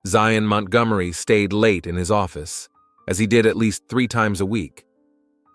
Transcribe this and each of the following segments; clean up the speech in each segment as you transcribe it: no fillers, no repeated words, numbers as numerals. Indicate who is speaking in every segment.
Speaker 1: Zion Montgomery stayed late in his office, as he did at least 3 times a week.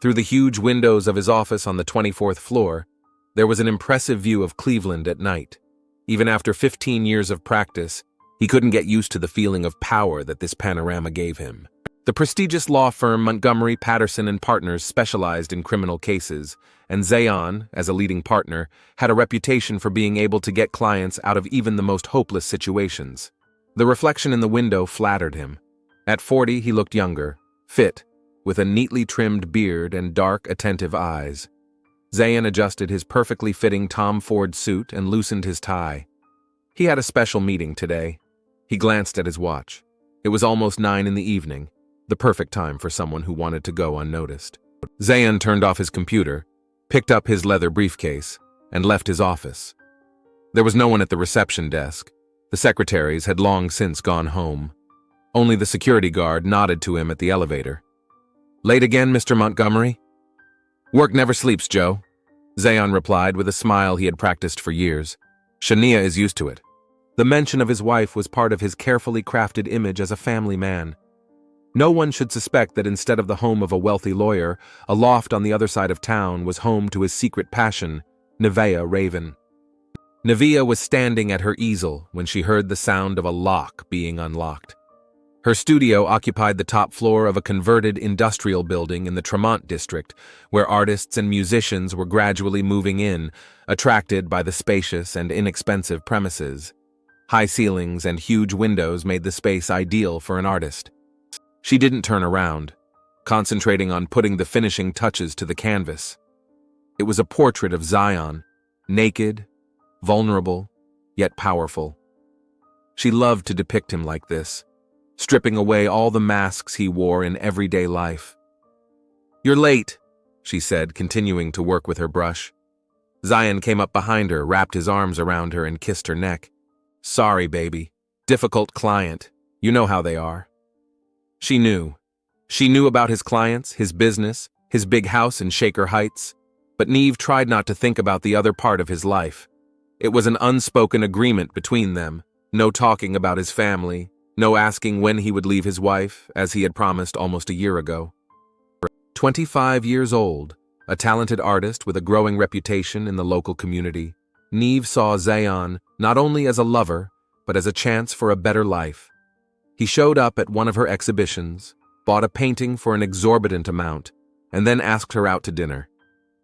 Speaker 1: Through the huge windows of his office on the 24th floor, there was an impressive view of Cleveland at night. Even after 15 years of practice, he couldn't get used to the feeling of power that this panorama gave him. The prestigious law firm Montgomery, Patterson and Partners specialized in criminal cases, and Zion, as a leading partner, had a reputation for being able to get clients out of even the most hopeless situations. The reflection in the window flattered him. At 40, he looked younger, fit, with a neatly trimmed beard and dark, attentive eyes. Zion adjusted his perfectly fitting Tom Ford suit and loosened his tie. He had a special meeting today. He glanced at his watch. It was almost 9 in the evening, the perfect time for someone who wanted to go unnoticed. Zion turned off his computer, picked up his leather briefcase, and left his office. There was no one at the reception desk. The secretaries had long since gone home. Only the security guard nodded to him at the elevator. "Late again, Mr. Montgomery?" "Work never sleeps, Joe," Zion replied with a smile he had practiced for years. Shania is used to it. The mention of his wife was part of his carefully crafted image as a family man. No one should suspect that instead of the home of a wealthy lawyer, a loft on the other side of town was home to his secret passion, Nevaeh Raven. Nevaeh was standing at her easel when she heard the sound of a lock being unlocked. Her studio occupied the top floor of a converted industrial building in the Tremont district, where artists and musicians were gradually moving in, attracted by the spacious and inexpensive premises. High ceilings and huge windows made the space ideal for an artist. She didn't turn around, concentrating on putting the finishing touches to the canvas. It was a portrait of Zion, naked, vulnerable, yet powerful. She loved to depict him like this, stripping away all the masks he wore in everyday life. "You're late," she said, continuing to work with her brush. Zion came up behind her, wrapped his arms around her, and kissed her neck. "Sorry, baby. Difficult client. You know how they are." She knew. She knew about his clients, his business, his big house in Shaker Heights, but Neve tried not to think about the other part of his life. It was an unspoken agreement between them, no talking about his family, no asking when he would leave his wife, as he had promised almost a year ago. 25 years old, a talented artist with a growing reputation in the local community, Neve saw Zion not only as a lover, but as a chance for a better life. He showed up at one of her exhibitions, bought a painting for an exorbitant amount, and then asked her out to dinner.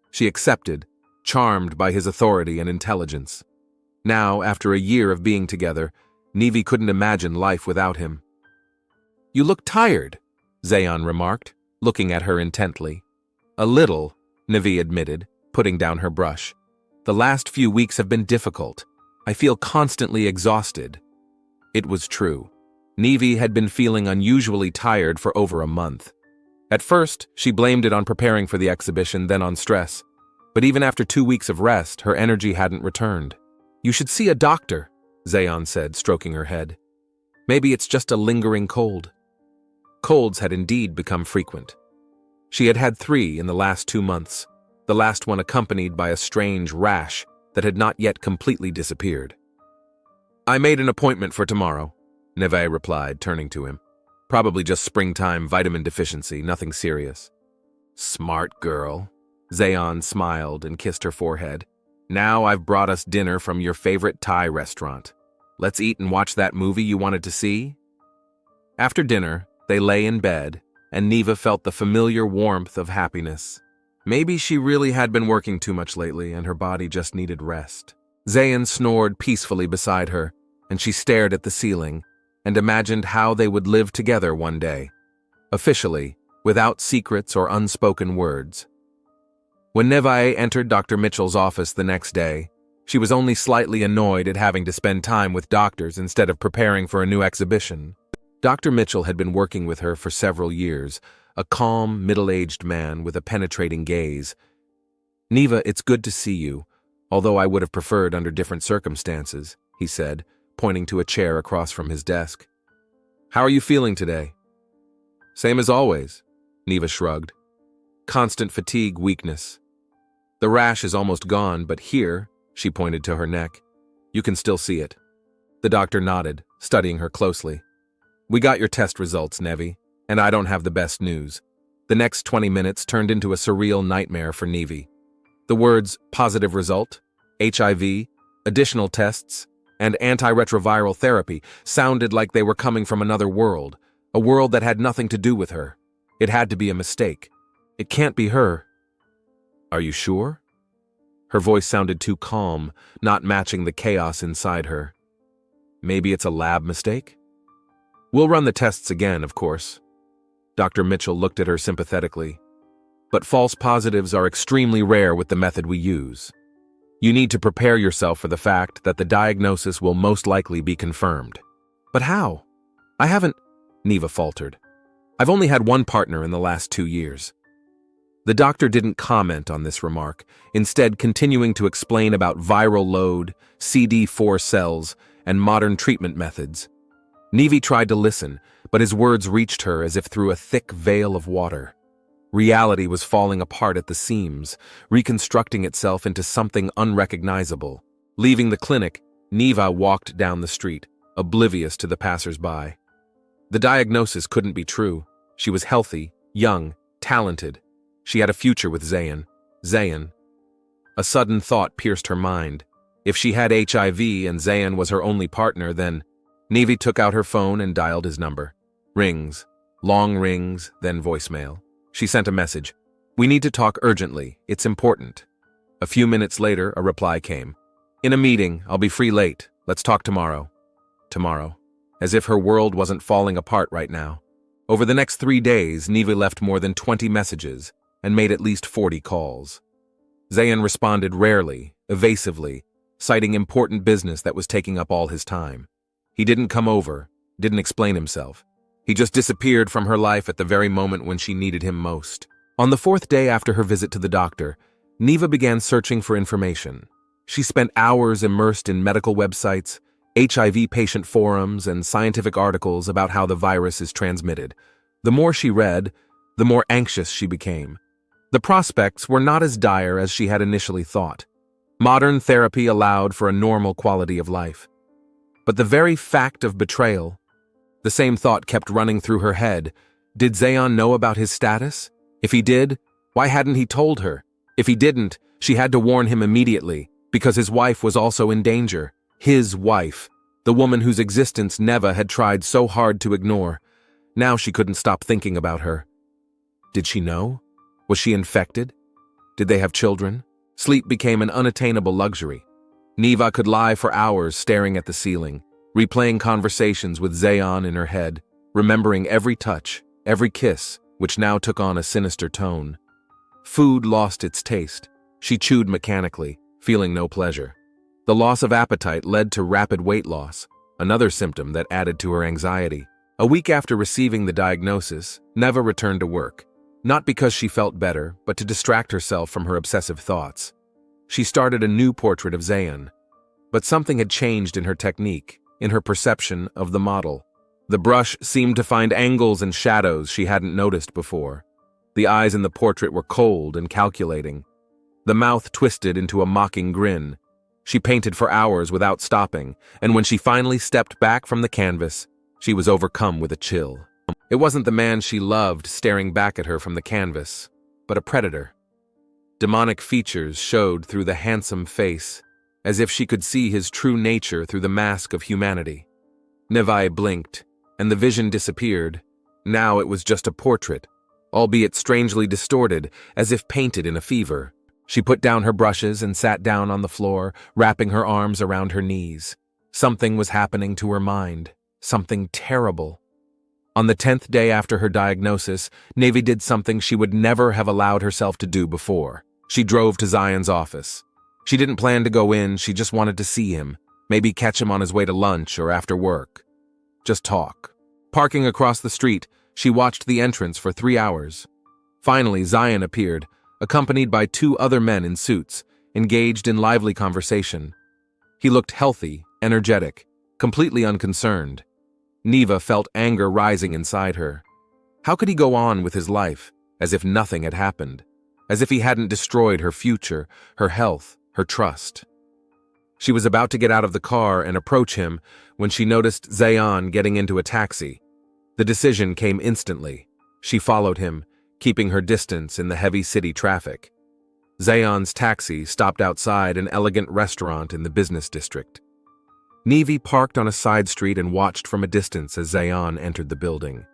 Speaker 1: She accepted, charmed by his authority and intelligence. Now, after a year of being together, Neve couldn't imagine life without him. "You look tired," Zion remarked, looking at her intently. "A little," Neve admitted, putting down her brush. "The last few weeks have been difficult. I feel constantly exhausted." It was true. Neve had been feeling unusually tired for over a month. At first, she blamed it on preparing for the exhibition, then on stress. But even after 2 weeks of rest, her energy hadn't returned. "You should see a doctor," Zion said, stroking her head. "Maybe it's just a lingering cold." Colds had indeed become frequent. She had had 3 in the last 2 months, the last one accompanied by a strange rash that had not yet completely disappeared. "I made an appointment for tomorrow," Nevaeh replied, turning to him. "Probably just springtime vitamin deficiency, nothing serious." "Smart girl." Zion smiled and kissed her forehead. "Now I've brought us dinner from your favorite Thai restaurant. Let's eat and watch that movie you wanted to see?" After dinner, they lay in bed, and Neve felt the familiar warmth of happiness. Maybe she really had been working too much lately and her body just needed rest. Zion snored peacefully beside her, and she stared at the ceiling and imagined how they would live together one day, officially, without secrets or unspoken words. When Nevaeh entered Dr. Mitchell's office the next day, she was only slightly annoyed at having to spend time with doctors instead of preparing for a new exhibition. Dr. Mitchell had been working with her for several years, a calm, middle-aged man with a penetrating gaze. "Neve, it's good to see you, although I would have preferred under different circumstances," he said, pointing to a chair across from his desk. "How are you feeling today?" "Same as always," Neve shrugged. "Constant fatigue, weakness. The rash is almost gone, but here," she pointed to her neck, "you can still see it." The doctor nodded, studying her closely. We got your test results, Nevi, and I don't have the best news. The next 20 minutes turned into a surreal nightmare for Nevi. The words positive result, HIV, additional tests, and antiretroviral therapy sounded like they were coming from another world, a world that had nothing to do with her. It had to be a mistake. It can't be her. Are you sure? Her voice sounded too calm, not matching the chaos inside her. Maybe it's a lab mistake? We'll run the tests again, of course. Dr. Mitchell looked at her sympathetically. But false positives are extremely rare with the method we use. You need to prepare yourself for the fact that the diagnosis will most likely be confirmed. But how? I haven't, Neva faltered. I've only had one partner in the last 2 years. The doctor didn't comment on this remark, instead continuing to explain about viral load, CD4 cells, and modern treatment methods. Nevi tried to listen, but his words reached her as if through a thick veil of water. Reality was falling apart at the seams, reconstructing itself into something unrecognizable. Leaving the clinic, Neva walked down the street, oblivious to the passers-by. The diagnosis couldn't be true. She was healthy, young, talented. She had a future with Zayn. Zayn. A sudden thought pierced her mind. If she had HIV and Zayn was her only partner, then Nevi took out her phone and dialed his number. Rings. Long rings, then voicemail. She sent a message. We need to talk urgently. It's important. A few minutes later, a reply came. In a meeting, I'll be free late. Let's talk tomorrow. Tomorrow. As if her world wasn't falling apart right now. Over the next 3 days, Nevi left more than 20 messages and made at least 40 calls. Zayn responded rarely, evasively, citing important business that was taking up all his time. He didn't come over, didn't explain himself. He just disappeared from her life at the very moment when she needed him most. On the 4th day after her visit to the doctor, Neva began searching for information. She spent hours immersed in medical websites, HIV patient forums, and scientific articles about how the virus is transmitted. The more she read, the more anxious she became. The prospects were not as dire as she had initially thought. Modern therapy allowed for a normal quality of life. But the very fact of betrayal, the same thought kept running through her head. Did Zayn know about his status? If he did, why hadn't he told her? If he didn't, she had to warn him immediately, because his wife was also in danger. His wife, the woman whose existence Neva had tried so hard to ignore. Now she couldn't stop thinking about her. Did she know? Was she infected? Did they have children? Sleep became an unattainable luxury. Neva could lie for hours staring at the ceiling, replaying conversations with Zayn in her head, remembering every touch, every kiss, which now took on a sinister tone. Food lost its taste. She chewed mechanically, feeling no pleasure. The loss of appetite led to rapid weight loss, another symptom that added to her anxiety. A week after receiving the diagnosis, Neva returned to work, not because she felt better, but to distract herself from her obsessive thoughts. She started a new portrait of Zayn, but something had changed in her technique, in her perception of the model. The brush seemed to find angles and shadows she hadn't noticed before. The eyes in the portrait were cold and calculating. The mouth twisted into a mocking grin. She painted for hours without stopping, and when she finally stepped back from the canvas, she was overcome with a chill. It wasn't the man she loved staring back at her from the canvas, but a predator. Demonic features showed through the handsome face, as if she could see his true nature through the mask of humanity. Nevi blinked, and the vision disappeared. Now it was just a portrait, albeit strangely distorted, as if painted in a fever. She put down her brushes and sat down on the floor, wrapping her arms around her knees. Something was happening to her mind, something terrible. On the 10th day after her diagnosis, Nevi did something she would never have allowed herself to do before. She drove to Zayn's office. She didn't plan to go in, she just wanted to see him, maybe catch him on his way to lunch or after work. Just talk. Parking across the street, she watched the entrance for 3 hours. Finally, Zayn appeared, accompanied by 2 other men in suits, engaged in lively conversation. He looked healthy, energetic, completely unconcerned. Neva felt anger rising inside her. How could he go on with his life, as if nothing had happened, as if he hadn't destroyed her future, her health, her trust? She was about to get out of the car and approach him when she noticed Zayn getting into a taxi. The decision came instantly. She followed him, keeping her distance in the heavy city traffic. Zion's taxi stopped outside an elegant restaurant in the business district. Nevi parked on a side street and watched from a distance as Zion entered the building.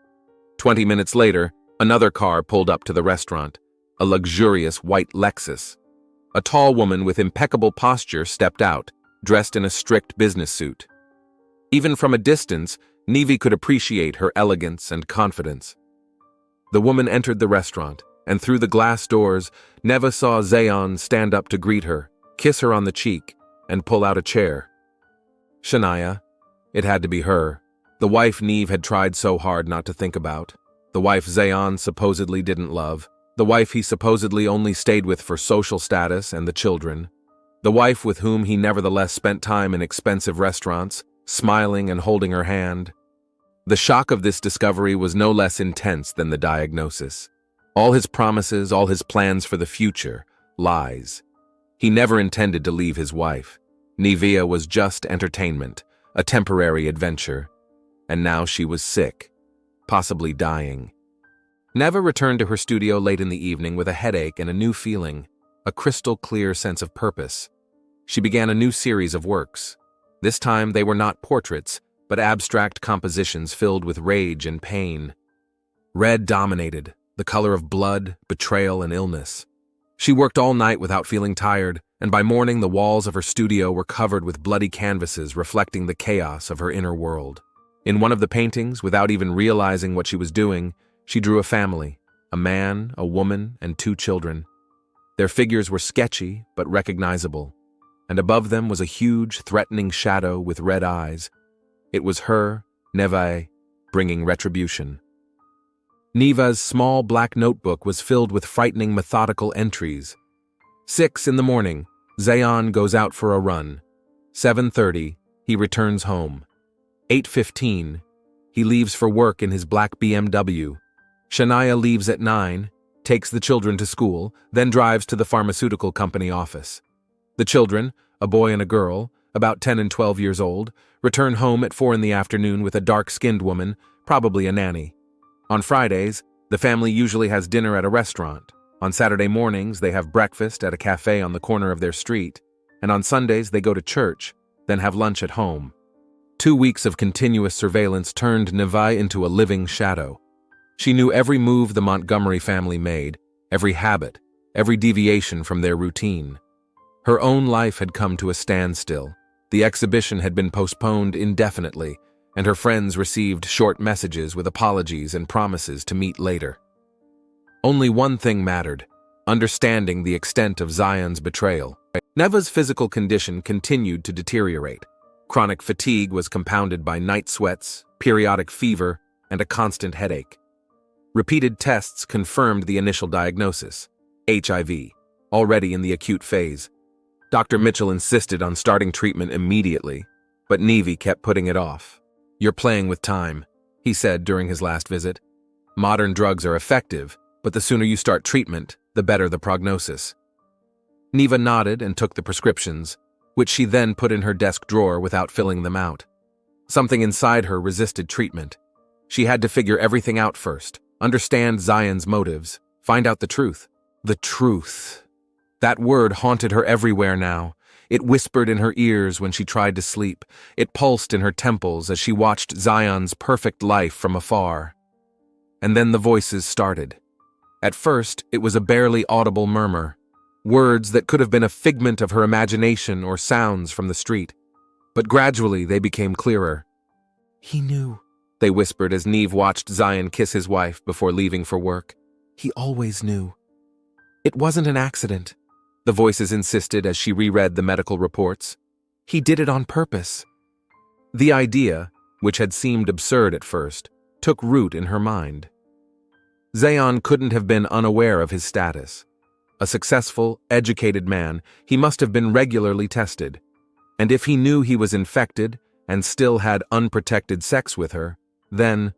Speaker 1: 20 minutes later, another car pulled up to the restaurant, a luxurious white Lexus. A tall woman with impeccable posture stepped out, dressed in a strict business suit. Even from a distance, Nevi could appreciate her elegance and confidence. The woman entered the restaurant, and through the glass doors, Neva saw Zion stand up to greet her, kiss her on the cheek, and pull out a chair. Shania. It had to be her. The wife Neve had tried so hard not to think about. The wife Zion supposedly didn't love. The wife he supposedly only stayed with for social status and the children. The wife with whom he nevertheless spent time in expensive restaurants, smiling and holding her hand. The shock of this discovery was no less intense than the diagnosis. All his promises, all his plans for the future, lies. He never intended to leave his wife. Nevia was just entertainment, a temporary adventure. And now she was sick, possibly dying. Neva returned to her studio late in the evening with a headache and a new feeling, a crystal-clear sense of purpose. She began a new series of works. This time they were not portraits, but abstract compositions filled with rage and pain. Red dominated, the color of blood, betrayal, and illness. She worked all night without feeling tired, and by morning the walls of her studio were covered with bloody canvases reflecting the chaos of her inner world. In one of the paintings, without even realizing what she was doing, she drew a family, a man, a woman, and 2 children. Their figures were sketchy but recognizable, and above them was a huge, threatening shadow with red eyes. It was her, Neva, bringing retribution. Neva's small black notebook was filled with frightening methodical entries. 6 in the morning, Zion goes out for a run. 7:30, he returns home. 8:15, he leaves for work in his black BMW. Shania leaves at 9, takes the children to school, then drives to the pharmaceutical company office. The children, a boy and a girl, about 10 and 12 years old, return home at 4 in the afternoon with a dark-skinned woman, probably a nanny. On Fridays, the family usually has dinner at a restaurant. On Saturday mornings, they have breakfast at a cafe on the corner of their street. And on Sundays, they go to church, then have lunch at home. 2 weeks of continuous surveillance turned Neva into a living shadow. She knew every move the Montgomery family made, every habit, every deviation from their routine. Her own life had come to a standstill. The exhibition had been postponed indefinitely, and her friends received short messages with apologies and promises to meet later. Only one thing mattered: understanding the extent of Zion's betrayal. Neva's physical condition continued to deteriorate. Chronic fatigue was compounded by night sweats, periodic fever, and a constant headache. Repeated tests confirmed the initial diagnosis: HIV, already in the acute phase. Dr. Mitchell insisted on starting treatment immediately, but Nevi kept putting it off. "You're playing with time," he said during his last visit. "Modern drugs are effective, but the sooner you start treatment, the better the prognosis." Neva nodded and took the prescriptions, which she then put in her desk drawer without filling them out. Something inside her resisted treatment. She had to figure everything out first, understand Zion's motives, find out the truth. The truth. That word haunted her everywhere now. It whispered in her ears when she tried to sleep. It pulsed in her temples as she watched Zion's perfect life from afar. And then the voices started. At first, it was a barely audible murmur, words that could have been a figment of her imagination or sounds from the street. But gradually they became clearer. "He knew," they whispered as Neve watched Zion kiss his wife before leaving for work. "He always knew." "It wasn't an accident," the voices insisted as she reread the medical reports. "He did it on purpose." The idea, which had seemed absurd at first, took root in her mind. Zion couldn't have been unaware of his status. A successful, educated man, he must have been regularly tested. And if he knew he was infected and still had unprotected sex with her, then...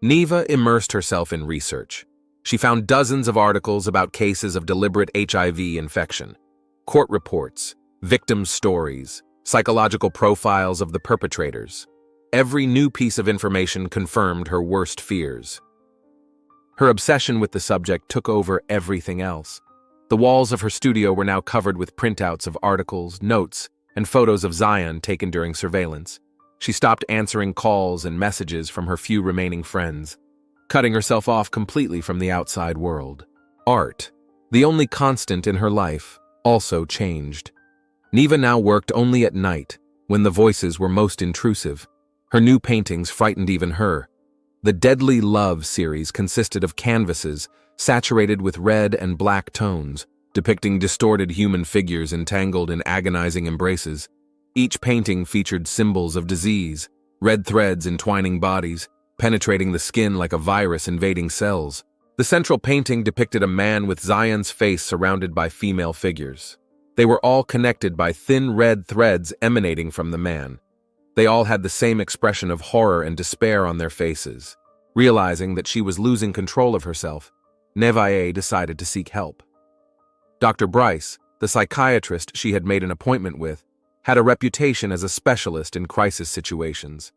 Speaker 1: Neva immersed herself in research. She found dozens of articles about cases of deliberate HIV infection, court reports, victim stories, psychological profiles of the perpetrators. Every new piece of information confirmed her worst fears. Her obsession with the subject took over everything else. The walls of her studio were now covered with printouts of articles, notes, and photos of Zion taken during surveillance. She stopped answering calls and messages from her few remaining friends, cutting herself off completely from the outside world. Art, the only constant in her life, also changed. Neva now worked only at night, when the voices were most intrusive. Her new paintings frightened even her. The Deadly Love series consisted of canvases saturated with red and black tones, depicting distorted human figures entangled in agonizing embraces. Each painting featured symbols of disease, red threads entwining bodies, penetrating the skin like a virus invading cells. The central painting depicted a man with Zion's face surrounded by female figures. They were all connected by thin red threads emanating from the man. They all had the same expression of horror and despair on their faces. Realizing that she was losing control of herself, Nevaeh decided to seek help. Dr. Bryce, the psychiatrist she had made an appointment with, had a reputation as a specialist in crisis situations.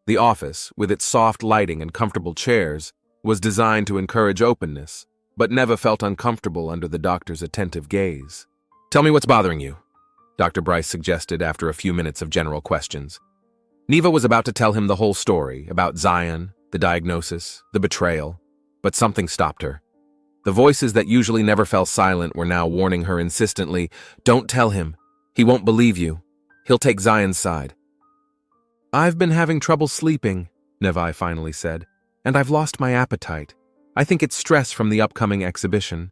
Speaker 1: The office, with its soft lighting and comfortable chairs, was designed to encourage openness, but Neva felt uncomfortable under the doctor's attentive gaze. "Tell me what's bothering you," Dr. Bryce suggested after a few minutes of general questions. Neva was about to tell him the whole story about Zion, the diagnosis, the betrayal, but something stopped her. The voices that usually never fell silent were now warning her insistently, "Don't tell him. He won't believe you. He'll take Zion's side." "I've been having trouble sleeping," Nevaeh finally said, "and I've lost my appetite. I think it's stress from the upcoming exhibition."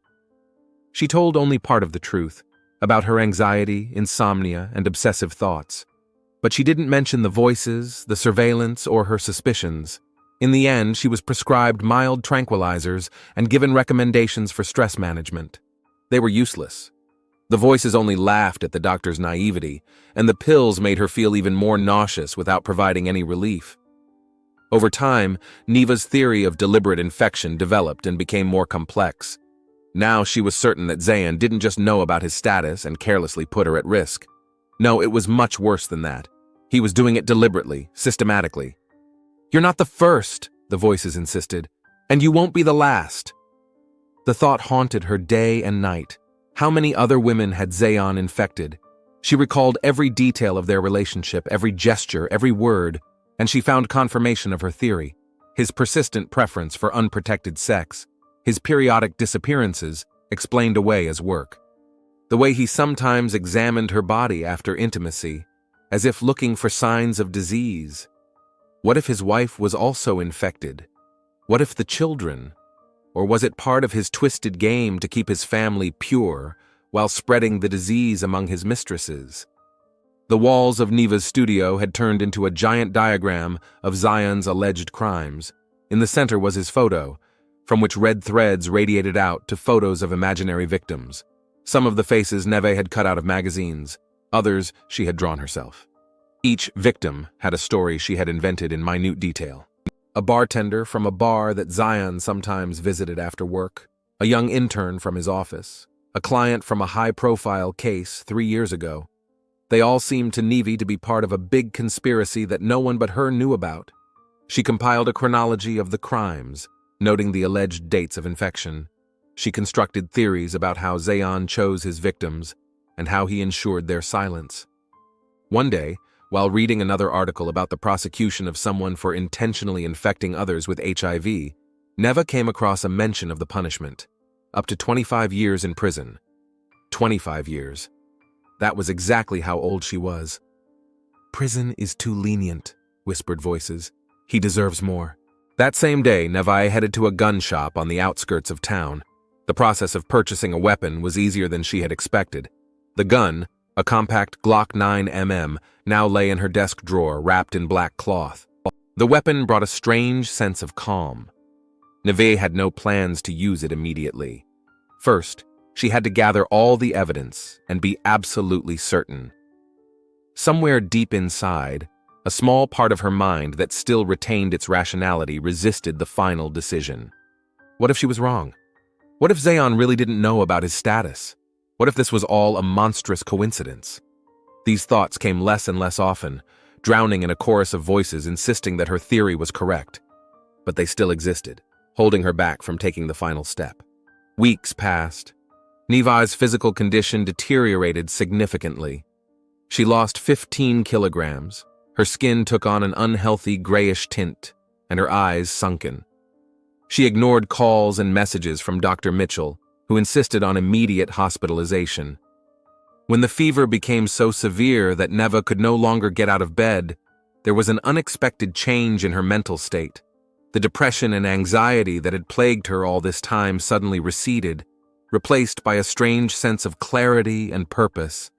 Speaker 1: She told only part of the truth, about her anxiety, insomnia, and obsessive thoughts. But she didn't mention the voices, the surveillance, or her suspicions. In the end, she was prescribed mild tranquilizers and given recommendations for stress management. They were useless. The voices only laughed at the doctor's naivety, and the pills made her feel even more nauseous without providing any relief. Over time, Neva's theory of deliberate infection developed and became more complex. Now she was certain that Zion didn't just know about his status and carelessly put her at risk. No, it was much worse than that. He was doing it deliberately, systematically. "You're not the first," the voices insisted, "and you won't be the last." The thought haunted her day and night. How many other women had Zion infected? She recalled every detail of their relationship, every gesture, every word, and she found confirmation of her theory. His persistent preference for unprotected sex, his periodic disappearances, explained away as work. The way he sometimes examined her body after intimacy, as if looking for signs of disease. What if his wife was also infected? What if the children? Or was it part of his twisted game to keep his family pure while spreading the disease among his mistresses? The walls of Neva's studio had turned into a giant diagram of Zion's alleged crimes. In the center was his photo, from which red threads radiated out to photos of imaginary victims. Some of the faces Neve had cut out of magazines, others she had drawn herself. Each victim had a story she had invented in minute detail. A bartender from a bar that Zion sometimes visited after work, a young intern from his office, a client from a high-profile case 3 years ago. They all seemed to Neve to be part of a big conspiracy that no one but her knew about. She compiled a chronology of the crimes, noting the alleged dates of infection. She constructed theories about how Zion chose his victims and how he ensured their silence. One day, while reading another article about the prosecution of someone for intentionally infecting others with HIV, Neva came across a mention of the punishment. Up to 25 years in prison. 25 years. That was exactly how old she was. "Prison is too lenient," whispered voices. "He deserves more." That same day, Nevaeh headed to a gun shop on the outskirts of town. The process of purchasing a weapon was easier than she had expected. The gun, a compact Glock 9mm, now lay in her desk drawer wrapped in black cloth. The weapon brought a strange sense of calm. Nevaeh had no plans to use it immediately. First, she had to gather all the evidence and be absolutely certain. Somewhere deep inside, a small part of her mind that still retained its rationality resisted the final decision. What if she was wrong? What if Zion really didn't know about his status? What if this was all a monstrous coincidence? These thoughts came less and less often, drowning in a chorus of voices insisting that her theory was correct. But they still existed, holding her back from taking the final step. Weeks passed. Neva's physical condition deteriorated significantly. She lost 15 kilograms, her skin took on an unhealthy grayish tint, and her eyes sunken. She ignored calls and messages from Dr. Mitchell, who insisted on immediate hospitalization. When the fever became so severe that Neva could no longer get out of bed, there was an unexpected change in her mental state. The depression and anxiety that had plagued her all this time suddenly receded, replaced by a strange sense of clarity and purpose.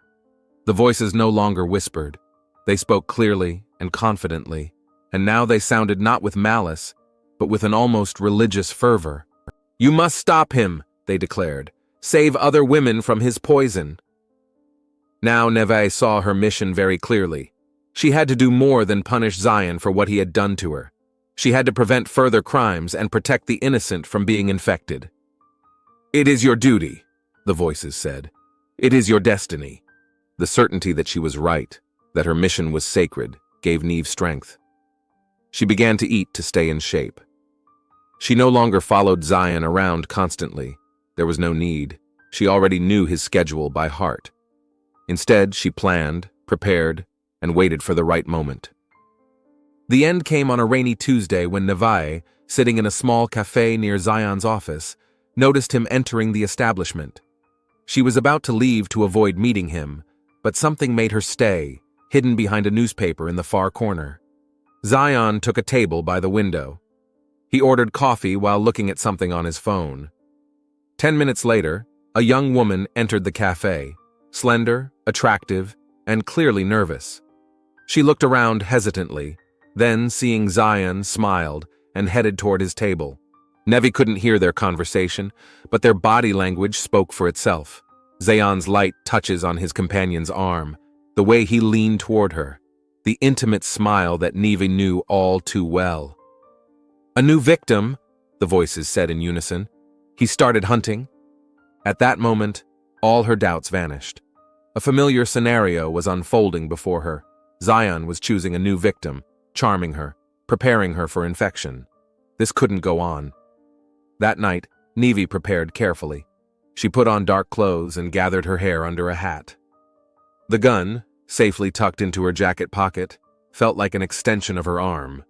Speaker 1: The voices no longer whispered. They spoke clearly and confidently, and now they sounded not with malice, but with an almost religious fervor. "You must stop him," they declared. "Save other women from his poison." Now Neve saw her mission very clearly. She had to do more than punish Zion for what he had done to her. She had to prevent further crimes and protect the innocent from being infected. "It is your duty," the voices said. "It is your destiny." The certainty that she was right, that her mission was sacred, gave Neve strength. She began to eat to stay in shape. She no longer followed Zion around constantly. There was no need. She already knew his schedule by heart. Instead, she planned, prepared, and waited for the right moment. The end came on a rainy Tuesday when Nevaeh, sitting in a small cafe near Zion's office, noticed him entering the establishment. She was about to leave to avoid meeting him, but something made her stay, hidden behind a newspaper in the far corner. Zion took a table by the window. He ordered coffee while looking at something on his phone. 10 minutes later, a young woman entered the cafe, slender, attractive, and clearly nervous. She looked around hesitantly, then, seeing Zion, smiled and headed toward his table. Nevi couldn't hear their conversation, but their body language spoke for itself. Zion's light touches on his companion's arm, the way he leaned toward her, the intimate smile that Nevi knew all too well. "A new victim," the voices said in unison. "He started hunting." At that moment, all her doubts vanished. A familiar scenario was unfolding before her. Zion was choosing a new victim, charming her, preparing her for infection. This couldn't go on. That night, Nevi prepared carefully. She put on dark clothes and gathered her hair under a hat. The gun, safely tucked into her jacket pocket, felt like an extension of her arm.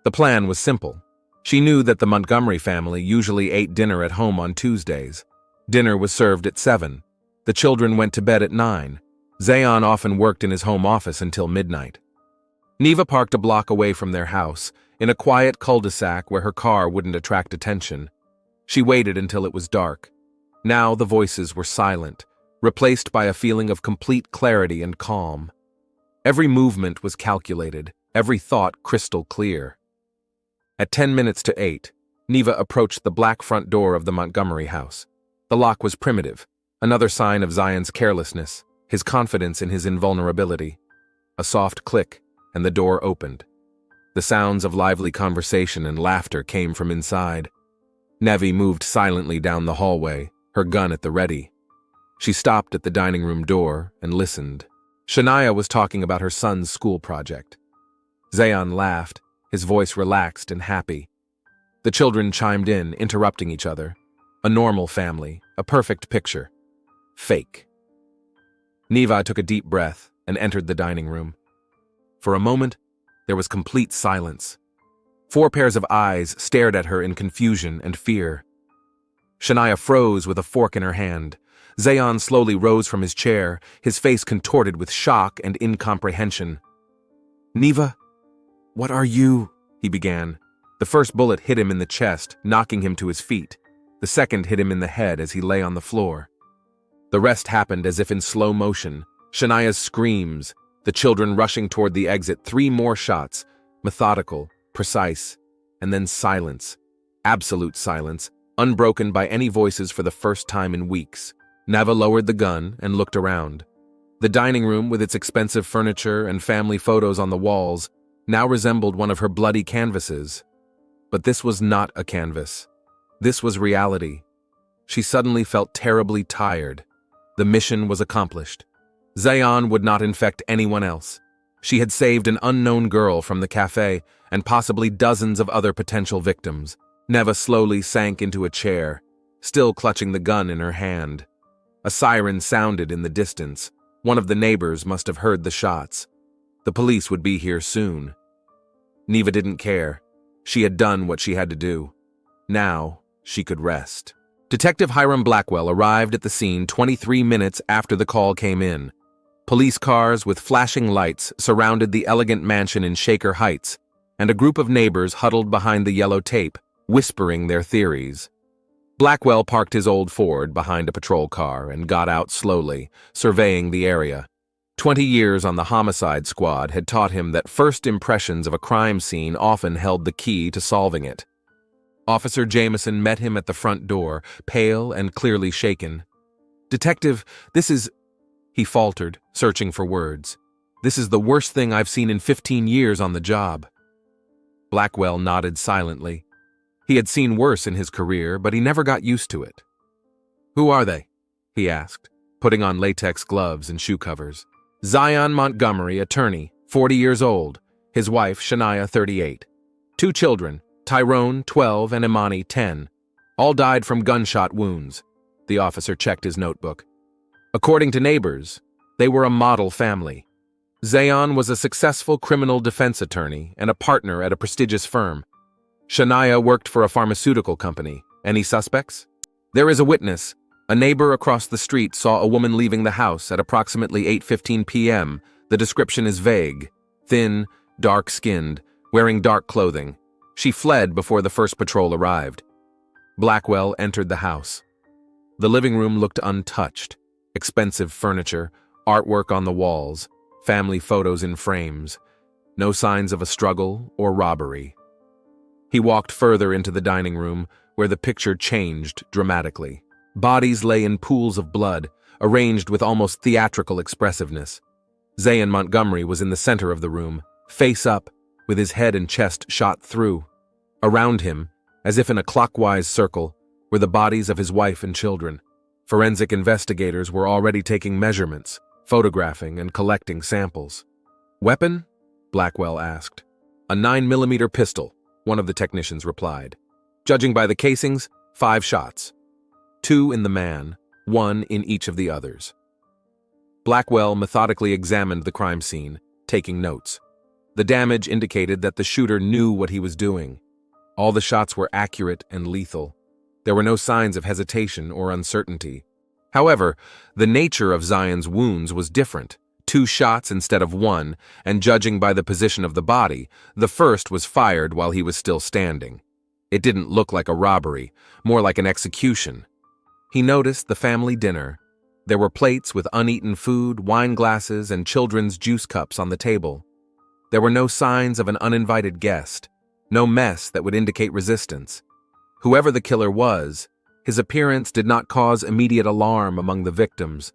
Speaker 1: The plan was simple. She knew that the Montgomery family usually ate dinner at home on Tuesdays. Dinner was served at 7. The children went to bed at 9. Zion often worked in his home office until midnight. Neva parked a block away from their house, in a quiet cul-de-sac where her car wouldn't attract attention. She waited until it was dark. Now the voices were silent, replaced by a feeling of complete clarity and calm. Every movement was calculated, every thought crystal clear. At 10 minutes to 8, Neva approached the black front door of the Montgomery house. The lock was primitive, another sign of Zion's carelessness, his confidence in his invulnerability. A soft click, and the door opened. The sounds of lively conversation and laughter came from inside. Nevi moved silently down the hallway, her gun at the ready. She stopped at the dining room door and listened. Shania was talking about her son's school project. Zion laughed, his voice relaxed and happy. The children chimed in, interrupting each other. A normal family, a perfect picture. Fake. Neva took a deep breath and entered the dining room. For a moment, there was complete silence. 4 pairs of eyes stared at her in confusion and fear. Shania froze with a fork in her hand. Zion slowly rose from his chair, his face contorted with shock and incomprehension. "Neva, what are you?" he began. The first bullet hit him in the chest, knocking him to his feet. The second hit him in the head as he lay on the floor. The rest happened as if in slow motion. Shania's screams, the children rushing toward the exit, 3 more shots, methodical, precise, and then silence. Absolute silence, unbroken by any voices for the first time in weeks. Neva lowered the gun and looked around. The dining room, with its expensive furniture and family photos on the walls, now resembled one of her bloody canvases. But this was not a canvas. This was reality. She suddenly felt terribly tired. The mission was accomplished. Zion would not infect anyone else. She had saved an unknown girl from the cafe and possibly dozens of other potential victims. Neva slowly sank into a chair, still clutching the gun in her hand. A siren sounded in the distance. One of the neighbors must have heard the shots. The police would be here soon. Neva didn't care. She had done what she had to do. Now, she could rest. Detective Hiram Blackwell arrived at the scene 23 minutes after the call came in. Police cars with flashing lights surrounded the elegant mansion in Shaker Heights, and a group of neighbors huddled behind the yellow tape, whispering their theories. Blackwell parked his old Ford behind a patrol car and got out slowly, surveying the area. 20 years on the homicide squad had taught him that first impressions of a crime scene often held the key to solving it. Officer Jameson met him at the front door, pale and clearly shaken. "Detective, this is—" he faltered, searching for words. "This is the worst thing I've seen in 15 years on the job." Blackwell nodded silently. He had seen worse in his career, but he never got used to it. "Who are they?" he asked, putting on latex gloves and shoe covers. "Zion Montgomery, attorney, 40 years old. His wife, Shania, 38. 2 children, Tyrone, 12, and Imani, 10. All died from gunshot wounds." The officer checked his notebook. According to neighbors, they were a model family. Zion was a successful criminal defense attorney and a partner at a prestigious firm. Shania worked for a pharmaceutical company. Any suspects? "There is a witness. A neighbor across the street saw a woman leaving the house at approximately 8:15 p.m. The description is vague. Thin, dark-skinned, wearing dark clothing. She fled before the first patrol arrived." Blackwell entered the house. The living room looked untouched. Expensive furniture, artwork on the walls, family photos in frames. No signs of a struggle or robbery. He walked further into the dining room, where the picture changed dramatically. Bodies lay in pools of blood, arranged with almost theatrical expressiveness. Zion Montgomery was in the center of the room, face up, with his head and chest shot through. Around him, as if in a clockwise circle, were the bodies of his wife and children. Forensic investigators were already taking measurements, photographing and collecting samples. "Weapon?" Blackwell asked. "A 9mm pistol," one of the technicians replied. "Judging by the casings, 5 shots. 2 in the man, 1 in each of the others." Blackwell methodically examined the crime scene, taking notes. The damage indicated that the shooter knew what he was doing. All the shots were accurate and lethal. There were no signs of hesitation or uncertainty. However, the nature of Zion's wounds was different. 2 shots instead of 1, and judging by the position of the body, the first was fired while he was still standing. It didn't look like a robbery, more like an execution. He noticed the family dinner. There were plates with uneaten food, wine glasses, and children's juice cups on the table. There were no signs of an uninvited guest, no mess that would indicate resistance. Whoever the killer was, his appearance did not cause immediate alarm among the victims.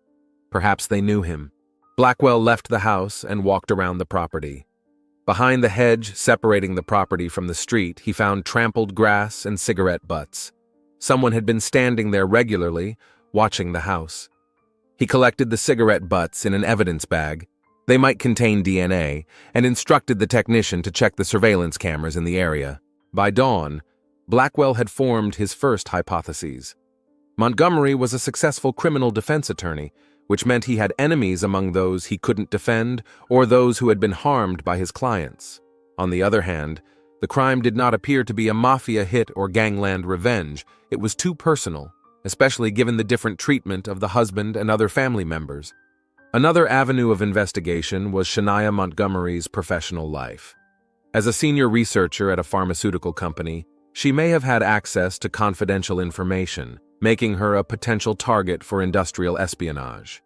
Speaker 1: Perhaps they knew him. Blackwell left the house and walked around the property. Behind the hedge separating the property from the street, he found trampled grass and cigarette butts. Someone had been standing there regularly, watching the house. He collected the cigarette butts in an evidence bag. They might contain DNA, and instructed the technician to check the surveillance cameras in the area. By dawn, Blackwell had formed his first hypotheses. Montgomery was a successful criminal defense attorney, which meant he had enemies among those he couldn't defend or those who had been harmed by his clients. On the other hand, the crime did not appear to be a mafia hit or gangland revenge. It was too personal, especially given the different treatment of the husband and other family members. Another avenue of investigation was Shania Montgomery's professional life. As a senior researcher at a pharmaceutical company, she may have had access to confidential information, making her a potential target for industrial espionage.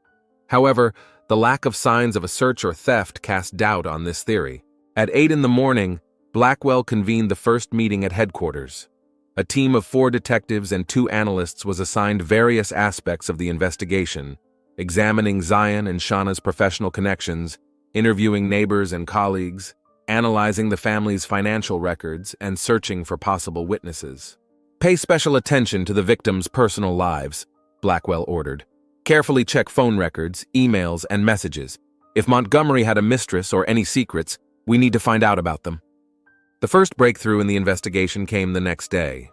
Speaker 1: However, the lack of signs of a search or theft cast doubt on this theory. At 8 in the morning, Blackwell convened the first meeting at headquarters. A team of 4 detectives and 2 analysts was assigned various aspects of the investigation, examining Zion and Shauna's professional connections, interviewing neighbors and colleagues, analyzing the family's financial records, and searching for possible witnesses. "Pay special attention to the victims' personal lives," Blackwell ordered. "Carefully check phone records, emails, and messages. If Montgomery had a mistress or any secrets, we need to find out about them. The first breakthrough in the investigation came the next day.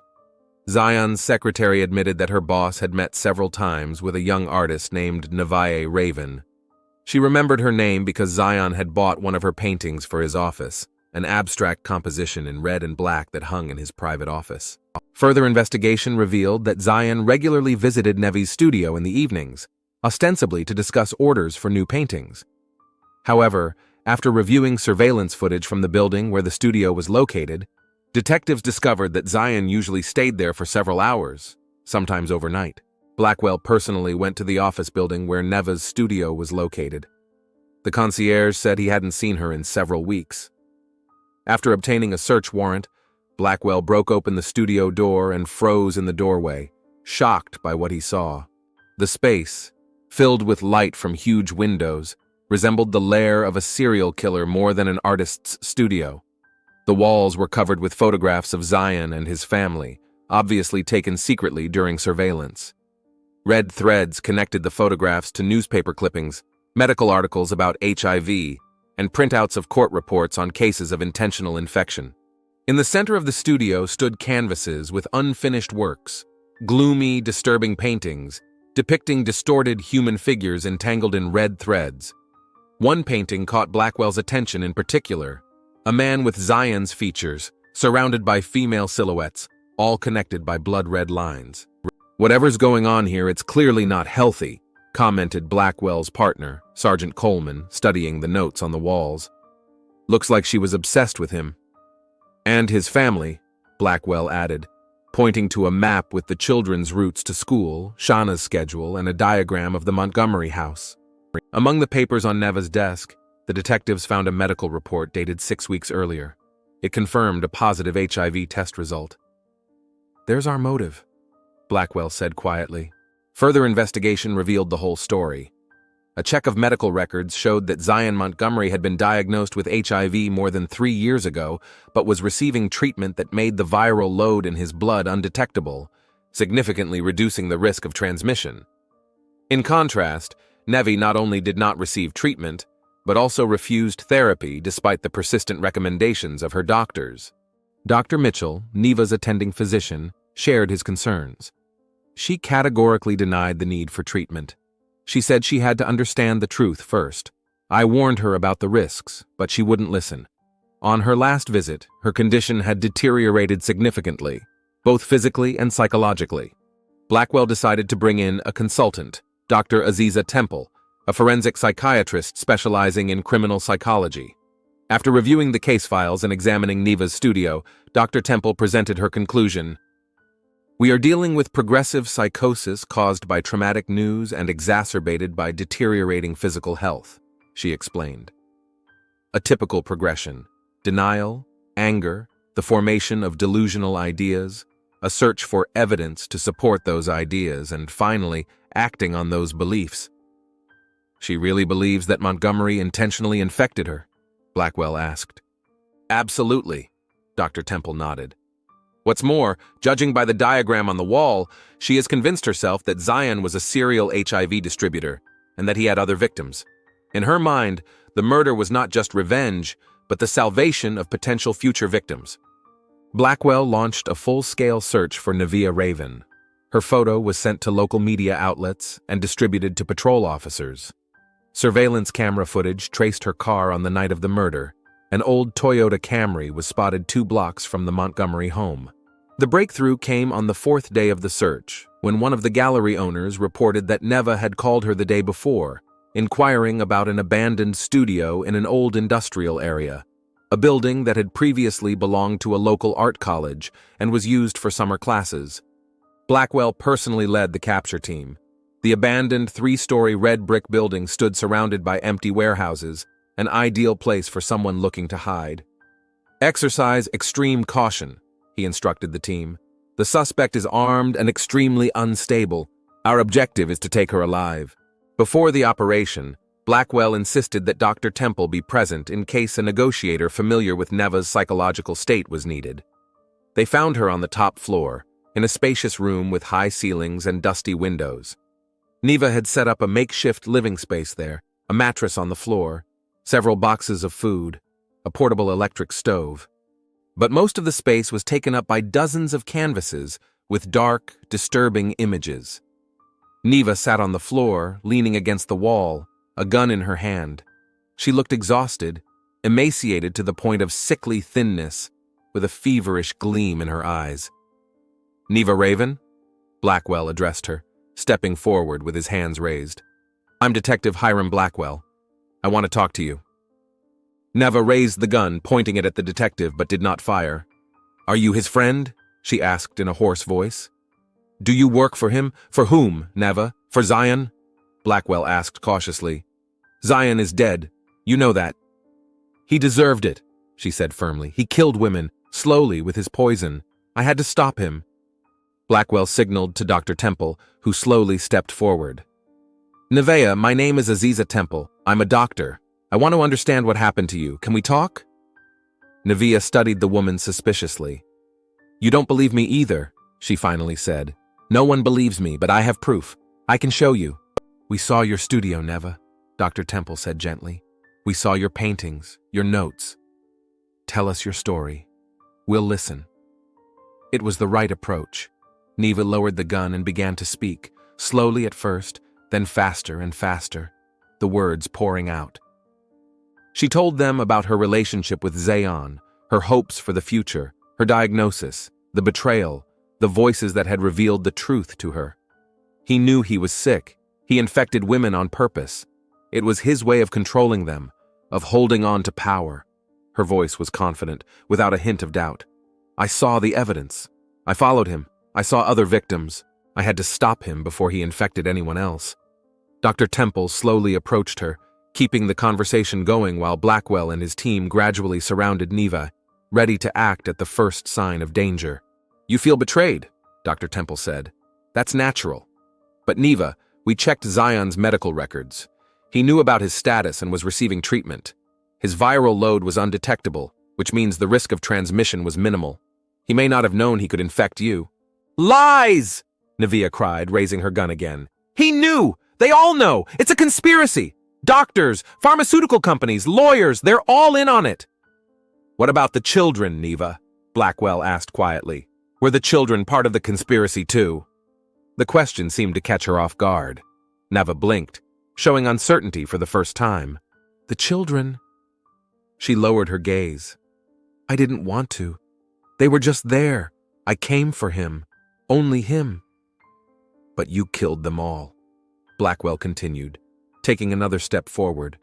Speaker 1: Zion's secretary admitted that her boss had met several times with a young artist named Nevaeh Raven. She remembered her name because Zion had bought one of her paintings for his office, an abstract composition in red and black that hung in his private office. Further investigation revealed that Zion regularly visited Nevi's studio in the evenings, ostensibly to discuss orders for new paintings. However, after reviewing surveillance footage from the building where the studio was located, detectives discovered that Zion usually stayed there for several hours, sometimes overnight. Blackwell personally went to the office building where Neva's studio was located. The concierge said he hadn't seen her in several weeks. After obtaining a search warrant, Blackwell broke open the studio door and froze in the doorway, shocked by what he saw. The space, filled with light from huge windows, resembled the lair of a serial killer more than an artist's studio. The walls were covered with photographs of Zion and his family, obviously taken secretly during surveillance. Red threads connected the photographs to newspaper clippings, medical articles about HIV, and printouts of court reports on cases of intentional infection. In the center of the studio stood canvases with unfinished works, gloomy, disturbing paintings, depicting distorted human figures entangled in red threads. One painting caught Blackwell's attention in particular, a man with Zion's features, surrounded by female silhouettes, all connected by blood-red lines. "Whatever's going on here, it's clearly not healthy," commented Blackwell's partner, Sergeant Coleman, studying the notes on the walls. "Looks like she was obsessed with him." "And his family," Blackwell added, pointing to a map with the children's routes to school, Shauna's schedule, and a diagram of the Montgomery house. Among the papers on Neva's desk, the detectives found a medical report dated 6 weeks earlier. It confirmed a positive HIV test result. "There's our motive," Blackwell said quietly. Further investigation revealed the whole story. A check of medical records showed that Zion Montgomery had been diagnosed with HIV more than 3 years ago, but was receiving treatment that made the viral load in his blood undetectable, significantly reducing the risk of transmission. In contrast, Nevi not only did not receive treatment, but also refused therapy despite the persistent recommendations of her doctors. Dr. Mitchell, Neva's attending physician, shared his concerns. She categorically denied the need for treatment. She said she had to understand the truth first. "I warned her about the risks, but she wouldn't listen. On her last visit, her condition had deteriorated significantly, both physically and psychologically." Blackwell decided to bring in a consultant, Dr. Aziza Temple, a forensic psychiatrist specializing in criminal psychology. After reviewing the case files and examining Neva's studio, Dr. Temple presented her conclusion. "We are dealing with progressive psychosis caused by traumatic news and exacerbated by deteriorating physical health," she explained. "A typical progression: denial, anger, the formation of delusional ideas, a search for evidence to support those ideas, and finally, acting on those beliefs." "She really believes that Montgomery intentionally infected her?" Blackwell asked. "Absolutely," Dr. Temple nodded. "What's more, judging by the diagram on the wall, she has convinced herself that Zion was a serial HIV distributor and that he had other victims. In her mind, the murder was not just revenge, but the salvation of potential future victims." Blackwell launched a full-scale search for Nevaeh Raven. Her photo was sent to local media outlets and distributed to patrol officers. Surveillance camera footage traced her car on the night of the murder. An old Toyota Camry was spotted 2 blocks from the Montgomery home. The breakthrough came on the 4th day of the search, when one of the gallery owners reported that Neva had called her the day before, inquiring about an abandoned studio in an old industrial area, a building that had previously belonged to a local art college and was used for summer classes. Blackwell personally led the capture team. The abandoned 3-story red brick building stood surrounded by empty warehouses, an ideal place for someone looking to hide. "Exercise extreme caution," he instructed the team. "The suspect is armed and extremely unstable. Our objective is to take her alive." Before the operation, Blackwell insisted that Dr. Temple be present in case a negotiator familiar with Neva's psychological state was needed. They found her on the top floor, in a spacious room with high ceilings and dusty windows. Neva had set up a makeshift living space there, a mattress on the floor, several boxes of food, a portable electric stove. But most of the space was taken up by dozens of canvases with dark, disturbing images. Neva sat on the floor, leaning against the wall, a gun in her hand. She looked exhausted, emaciated to the point of sickly thinness, with a feverish gleam in her eyes. "Neva Raven?" Blackwell addressed her, stepping forward with his hands raised. "I'm Detective Hiram Blackwell. I want to talk to you." Neva raised the gun, pointing it at the detective, but did not fire. "Are you his friend?" she asked in a hoarse voice. "Do you work for him? For whom, Neva? For Zion?" Blackwell asked cautiously. "Zion is dead. You know that." "He deserved it," she said firmly. "He killed women, slowly, with his poison. I had to stop him." Blackwell signaled to Dr. Temple, who slowly stepped forward. "Nevaeh, my name is Aziza Temple. I'm a doctor. I want to understand what happened to you. Can we talk?" Nevaeh studied the woman suspiciously. "You don't believe me either," she finally said. "No one believes me, but I have proof. I can show you." "We saw your studio, Neva," Dr. Temple said gently. "We saw your paintings, your notes. Tell us your story. We'll listen." It was the right approach. Neva lowered the gun and began to speak, slowly at first, then faster and faster, the words pouring out. She told them about her relationship with Zion, her hopes for the future, her diagnosis, the betrayal, the voices that had revealed the truth to her. He knew he was sick. He infected women on purpose. It was his way of controlling them, of holding on to power. Her voice was confident, without a hint of doubt. "I saw the evidence. I followed him. I saw other victims. I had to stop him before he infected anyone else." Dr. Temple slowly approached her, keeping the conversation going while Blackwell and his team gradually surrounded Neva, ready to act at the first sign of danger. "You feel betrayed," Dr. Temple said. "That's natural. But Neva, we checked Zion's medical records. He knew about his status and was receiving treatment. His viral load was undetectable, which means the risk of transmission was minimal. He may not have known he could infect you." "Lies!" Nevaeh cried, raising her gun again. "He knew! They all know! It's a conspiracy! Doctors, pharmaceutical companies, lawyers, they're all in on it." "What about the children, Neva?" Blackwell asked quietly. "Were the children part of the conspiracy too?" The question seemed to catch her off guard. Neva blinked, showing uncertainty for the first time. "The children?" She lowered her gaze. "I didn't want to. They were just there. I came for him. Only him." "But you killed them all," Blackwell continued, taking another step forward.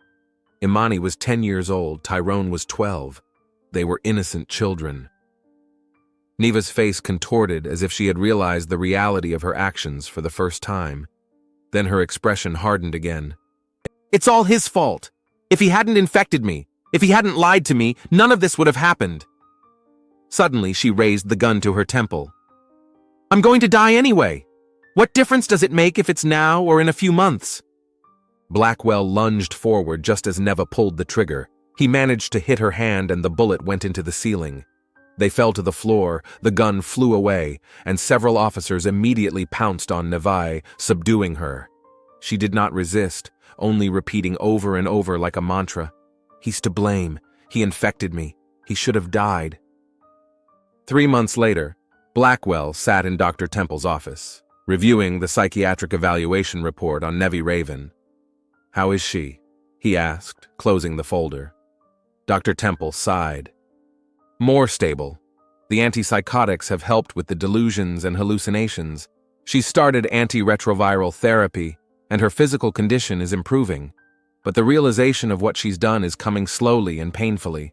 Speaker 1: "Imani was 10 years old, Tyrone was 12. They were innocent children." Neva's face contorted as if she had realized the reality of her actions for the first time. Then her expression hardened again. "It's all his fault. If he hadn't infected me, if he hadn't lied to me, none of this would have happened." Suddenly, she raised the gun to her temple. "I'm going to die anyway. What difference does it make if it's now or in a few months?" Blackwell lunged forward just as Neva pulled the trigger. He managed to hit her hand and the bullet went into the ceiling. They fell to the floor, the gun flew away, and several officers immediately pounced on Nevaeh, subduing her. She did not resist, only repeating over and over like a mantra, "He's to blame. He infected me. He should have died." 3 months later, Blackwell sat in Dr. Temple's office, reviewing the psychiatric evaluation report on Nevaeh Raven. "How is she?" he asked, closing the folder. Dr. Temple sighed. "More stable. The antipsychotics have helped with the delusions and hallucinations. She's started antiretroviral therapy, and her physical condition is improving. But the realization of what she's done is coming slowly and painfully."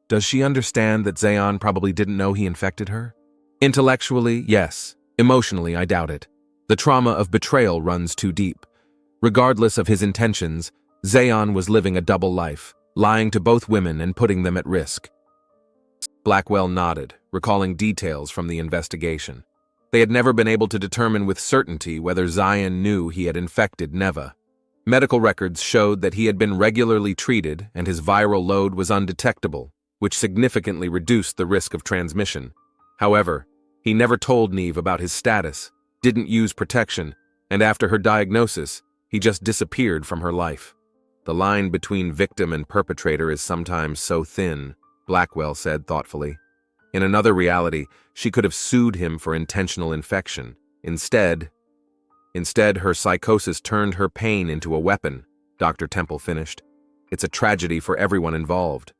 Speaker 1: "Does she understand that Zion probably didn't know he infected her?" "Intellectually, yes. Emotionally, I doubt it. The trauma of betrayal runs too deep. Regardless of his intentions, Zion was living a double life, lying to both women and putting them at risk." Blackwell nodded, recalling details from the investigation. They had never been able to determine with certainty whether Zion knew he had infected Nevaeh. Medical records showed that he had been regularly treated and his viral load was undetectable, which significantly reduced the risk of transmission. However, he never told Neve about his status, didn't use protection, and after her diagnosis, he just disappeared from her life. The line between victim and perpetrator is sometimes so thin, Blackwell said thoughtfully. In another reality, she could have sued him for intentional infection. Instead, her psychosis turned her pain into a weapon, Dr. Temple finished. It's a tragedy for everyone involved.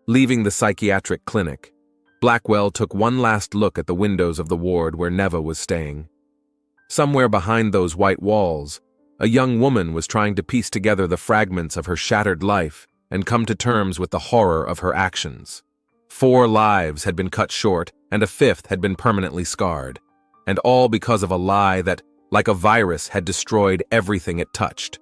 Speaker 1: Leaving the psychiatric clinic, Blackwell took one last look at the windows of the ward where Neva was staying. Somewhere behind those white walls, a young woman was trying to piece together the fragments of her shattered life and come to terms with the horror of her actions. 4 lives had been cut short, and a 5th had been permanently scarred, and all because of a lie that, like a virus, had destroyed everything it touched.